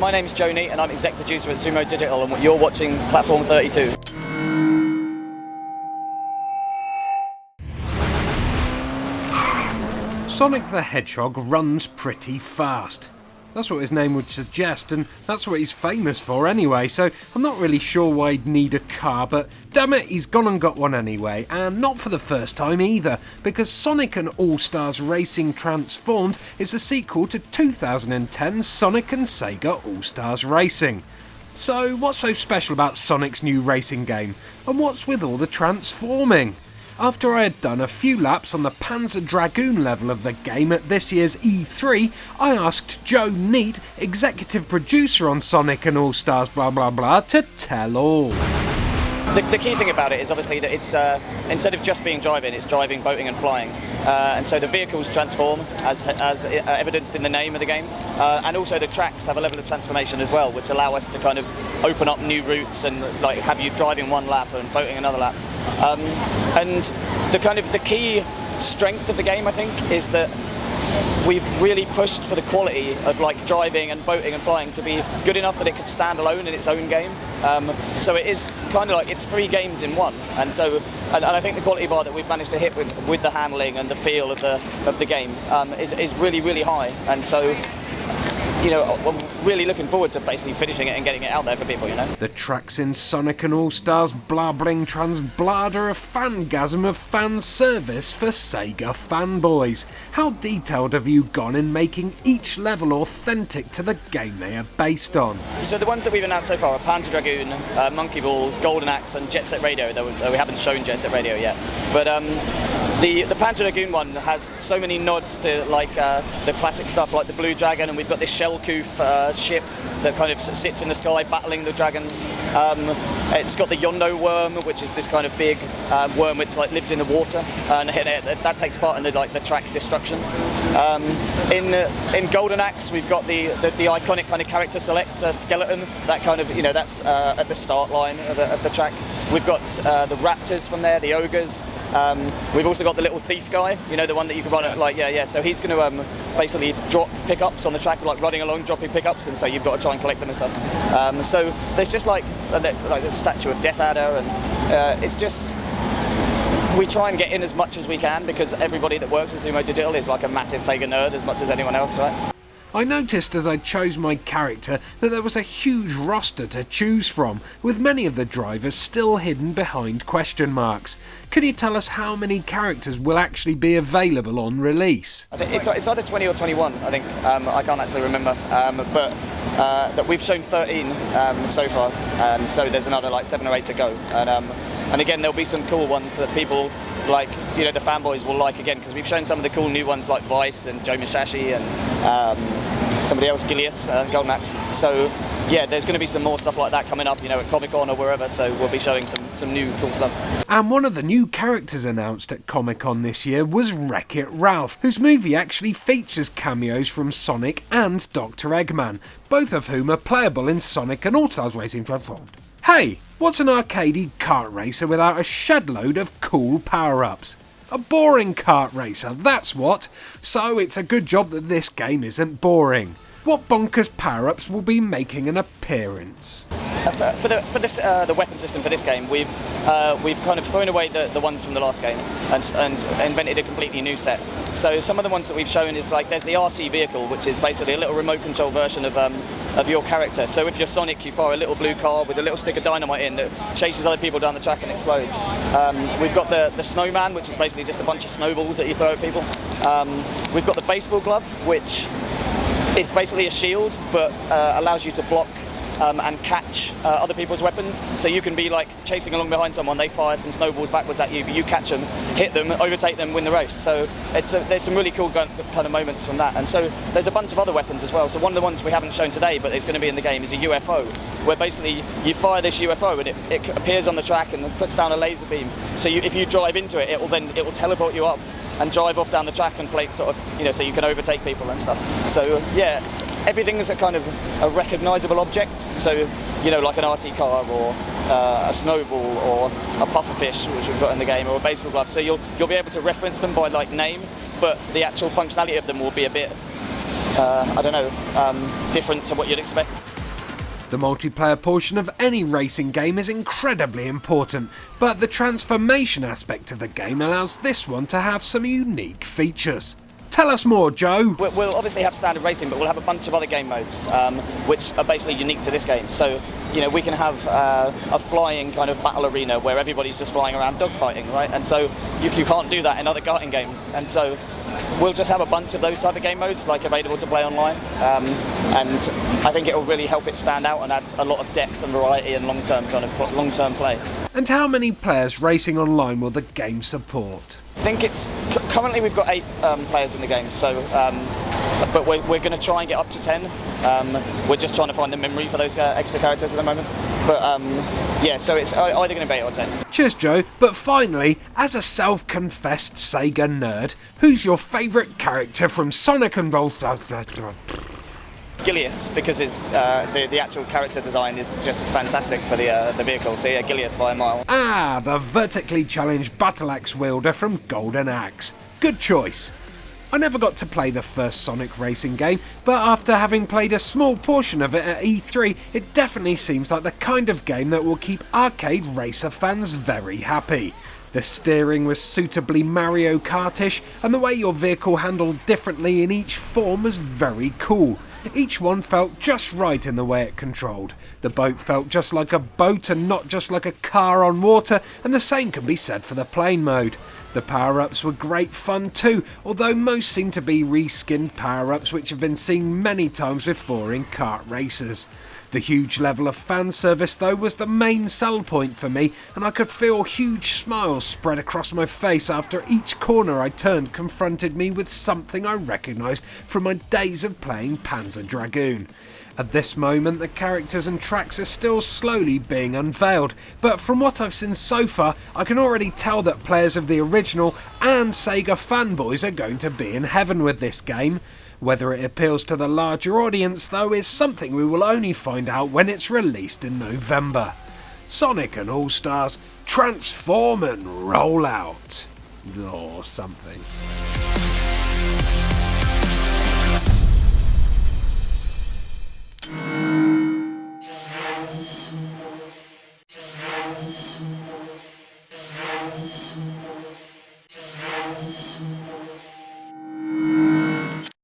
My name's Joni and I'm exec producer at Sumo Digital, and you're watching Platform 32. Sonic the Hedgehog runs pretty fast. That's what his name would suggest, and that's what he's famous for anyway, so I'm not really sure why he'd need a car, but damn it, he's gone and got one anyway, and not for the first time either, because Sonic Allstars Racing Transformed is a sequel to 2010's Sonic and SEGA All-Stars Racing. So what's so special about Sonic's new racing game, and what's with all the transforming? After I had done a few laps on the Panzer Dragoon level of the game at this year's E3, I asked Joe Neat, executive producer on Sonic and All-Stars blah blah blah, to tell all. The key thing about it is obviously that it's instead of just being driving, it's driving, boating and flying. And so the vehicles transform as evidenced in the name of the game, and also the tracks have a level of transformation as well, which allow us to kind of open up new routes and like have you driving one lap and boating another lap. And the key strength of the game, I think, is that we've really pushed for the quality of like driving and boating and flying to be good enough that it could stand alone in its own game. So it is kind of like it's 3 games in one, and so and I think the quality bar that we've managed to hit with the handling and the feel of the game is really, really high, and so. You know, I'm really looking forward to basically finishing it and getting it out there for people, you know. The tracks in Sonic and All-Stars Blarbling Transblad are a fangasm of fan service for SEGA fanboys. How detailed have you gone in making each level authentic to the game they are based on? So the ones that we've announced so far are Panzer Dragoon, Monkey Ball, Golden Axe and Jet Set Radio, though we haven't shown Jet Set Radio yet. But the Panzer Dragoon one has so many nods to like the classic stuff like the Blue Dragon, and we've got this Shellcoof ship that kind of sits in the sky battling the dragons. It's got the Yondo worm, which is this kind of big worm which like lives in the water, and that takes part in the track destruction. In Golden Axe we've got the iconic kind of character select skeleton, that kind of, you know, that's at the start line of the track. We've got the raptors from there, the ogres. We've also got the little thief guy, you know, the one that you can run at, like, yeah. So he's going to basically drop pickups on the track, like running along, dropping pickups, and so you've got to try and collect them and stuff. So there's just like a statue of Death Adder, and it's just, we try and get in as much as we can because everybody that works at Sumo Digital is like a massive SEGA nerd as much as anyone else, right? I noticed as I chose my character that there was a huge roster to choose from, with many of the drivers still hidden behind question marks. Can you tell us how many characters will actually be available on release? It's either 20 or 21, I think. I can't actually remember, but that we've shown 13 so far, so there's another like 7 or 8 to go. And again, there'll be some cool ones that people like, you know, the fanboys will like again, because we've shown some of the cool new ones like Vice and Joe Mishashi and somebody else, Gilius, Golden Axe. So yeah, there's going to be some more stuff like that coming up, you know, at Comic-Con or wherever, so we'll be showing some new cool stuff. And one of the new characters announced at Comic-Con this year was Wreck-It Ralph, whose movie actually features cameos from Sonic and Dr. Eggman, both of whom are playable in Sonic and All-Stars Racing Transformed. Hey, what's an arcadey kart racer without a shed-load of cool power-ups? A boring kart racer, that's what! So it's a good job that this game isn't boring. What bonkers power-ups will be making an appearance? For the weapon system for this game, we've kind of thrown away the ones from the last game and invented a completely new set. So some of the ones that we've shown is like there's the RC vehicle, which is basically a little remote control version of your character. So if you're Sonic, you fire a little blue car with a little stick of dynamite in that chases other people down the track and explodes. We've got the snowman, which is basically just a bunch of snowballs that you throw at people. We've got the baseball glove, which is basically a shield but allows you to block and catch other people's weapons. So you can be like chasing along behind someone, they fire some snowballs backwards at you, but you catch them, hit them, overtake them, win the race. So there's some really cool kind of moments from that. And so there's a bunch of other weapons as well. So one of the ones we haven't shown today, but it's going to be in the game, is a UFO, where basically you fire this UFO and it appears on the track and puts down a laser beam. So if you drive into it, it will teleport you up and drive off down the track and play sort of, you know, so you can overtake people and stuff. So yeah, everything's a kind of a recognisable object. So, you know, like an RC car or a snowball or a pufferfish, which we've got in the game, or a baseball glove. So you'll be able to reference them by like name, but the actual functionality of them will be a bit, I don't know, different to what you'd expect. The multiplayer portion of any racing game is incredibly important, but the transformation aspect of the game allows this one to have some unique features. Tell us more, Joe. We'll obviously have standard racing, but we'll have a bunch of other game modes, which are basically unique to this game. So, you know, we can have a flying kind of battle arena where everybody's just flying around dogfighting, right? And so you can't do that in other karting games. And so we'll just have a bunch of those type of game modes, like, available to play online. And I think it will really help it stand out and add a lot of depth and variety and long-term play. And how many players racing online will the game support? I think it's currently we've got 8 players in the game, so but we're going to try and get up to 10. We're just trying to find the memory for those extra characters at the moment. But yeah, so it's either going to be 8 or 10. Cheers, Joe. But finally, as a self-confessed Sega nerd, who's your favourite character from Sonic and Allstars? Gilius, because the actual character design is just fantastic for the vehicle. So yeah, Gilius by a mile. Ah, the vertically challenged battle axe wielder from Golden Axe. Good choice. I never got to play the first Sonic racing game, but after having played a small portion of it at E3, it definitely seems like the kind of game that will keep arcade racer fans very happy. The steering was suitably Mario Kart-ish, and the way your vehicle handled differently in each form was very cool. Each one felt just right in the way it controlled. The boat felt just like a boat and not just like a car on water, and the same can be said for the plane mode. The power-ups were great fun too, although most seem to be reskinned power-ups which have been seen many times before in kart races. The huge level of fan service though was the main sell point for me, and I could feel huge smiles spread across my face after each corner I turned confronted me with something I recognised from my days of playing Panzer Dragoon. At this moment the characters and tracks are still slowly being unveiled, but from what I've seen so far I can already tell that players of the original and Sega fanboys are going to be in heaven with this game. Whether it appeals to the larger audience though is something we will only find out when it's released in November. Sonic and All-Stars, transform and roll out. Or something.